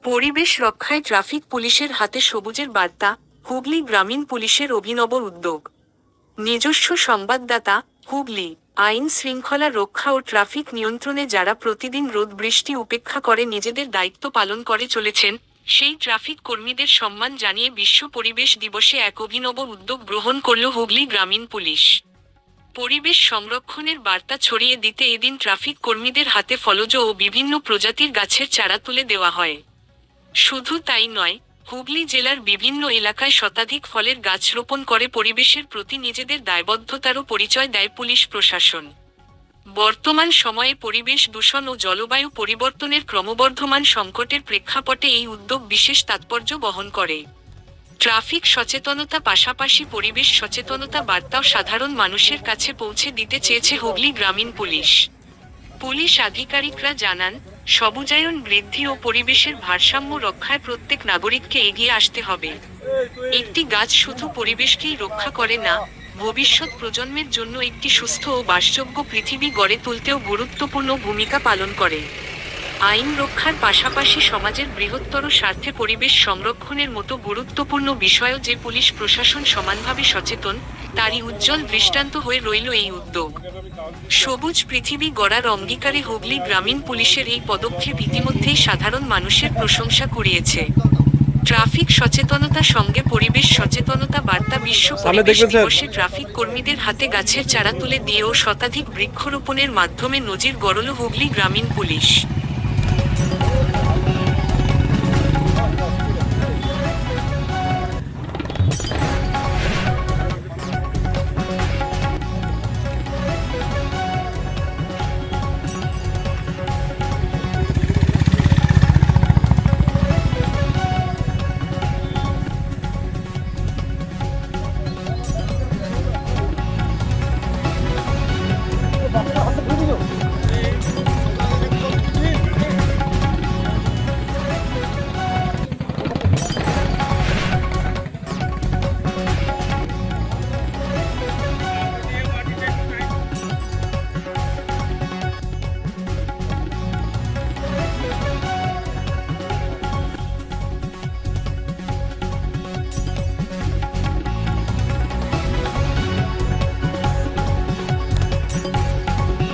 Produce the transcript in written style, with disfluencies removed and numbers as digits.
পরিবেশ রক্ষায় ট্রাফিক পুলিশের হাতে সবুজের বার্তা, হুগলি গ্রামীণ পুলিশের অভিনব উদ্যোগ। নিজস্ব সংবাদদাতা, হুগলি। আইন শৃঙ্খলা রক্ষা ও ট্রাফিক নিয়ন্ত্রণে যারা প্রতিদিন রোদ বৃষ্টি উপেক্ষা করে নিজেদের দায়িত্ব পালন করে চলেছেন, সেই ট্রাফিক কর্মীদের সম্মান জানিয়ে বিশ্ব পরিবেশ দিবসে এক অভিনব উদ্যোগ গ্রহণ করল হুগলি গ্রামীণ পুলিশ। পরিবেশ সংরক্ষণের বার্তা ছড়িয়ে দিতে এদিন ট্রাফিক কর্মীদের হাতে ফলজ ও বিভিন্ন প্রজাতির গাছের চারা তুলে দেওয়া হয়। শুধু তাই নয়, হুগলি জেলার বিভিন্ন এলাকায় শতাধিক ফলের গাছ রোপণ করে পরিবেশের প্রতি নিজেদের দায়বদ্ধতারও পরিচয় দেয় পুলিশ প্রশাসন। বর্তমান সময়ে পরিবেশ দূষণ ও জলবায়ু পরিবর্তনের ক্রমবর্ধমান সংকটের প্রেক্ষাপটে এই উদ্যোগ বিশেষ তাৎপর্য বহন করে। ট্রাফিক সচেতনতা পাশাপাশি পরিবেশ সচেতনতা বার্তাও সাধারণ মানুষের কাছে পৌঁছে দিতে চেয়েছে হুগলি গ্রামীণ পুলিশ। পুলিশ আধিকারিকরা জানান, সবুজায়ন বৃদ্ধি ও পরিবেশের ভারসাম্য রক্ষায় প্রত্যেক নাগরিককে এগিয়ে আসতে হবে। একটি গাছ শুধু পরিবেশকেই রক্ষা করে না, ভবিষ্যৎ প্রজন্মের জন্য একটি সুস্থ ও বাসযোগ্য পৃথিবী গড়ে তুলতেও গুরুত্বপূর্ণ ভূমিকা পালন করে। আইন রক্ষার পাশাপাশি সমাজের বৃহত্তর স্বার্থে পরিবেশ সংরক্ষণের মতো গুরুত্বপূর্ণ বিষয়েও যে পুলিশ প্রশাসন সমানভাবে সচেতন, তারই উজ্জ্বল দৃষ্টান্ত হয়ে রইল এই উদ্যোগ। সবুজ পৃথিবী গড়ার অঙ্গীকারে হুগলি গ্রামীণ পুলিশের এই পদক্ষেপ ইতিমধ্যেই সাধারণ মানুষের প্রশংসা কুড়িয়েছে। ট্রাফিক সচেতনতা সঙ্গে পরিবেশ সচেতনতা বার্তা বিশ্ব পরিবেশ দিবসে ট্রাফিক কর্মীদের হাতে গাছের চারা তুলে দিয়েও শতাধিক বৃক্ষরোপণের মাধ্যমে নজির গড়ল হুগলি গ্রামীণ পুলিশ।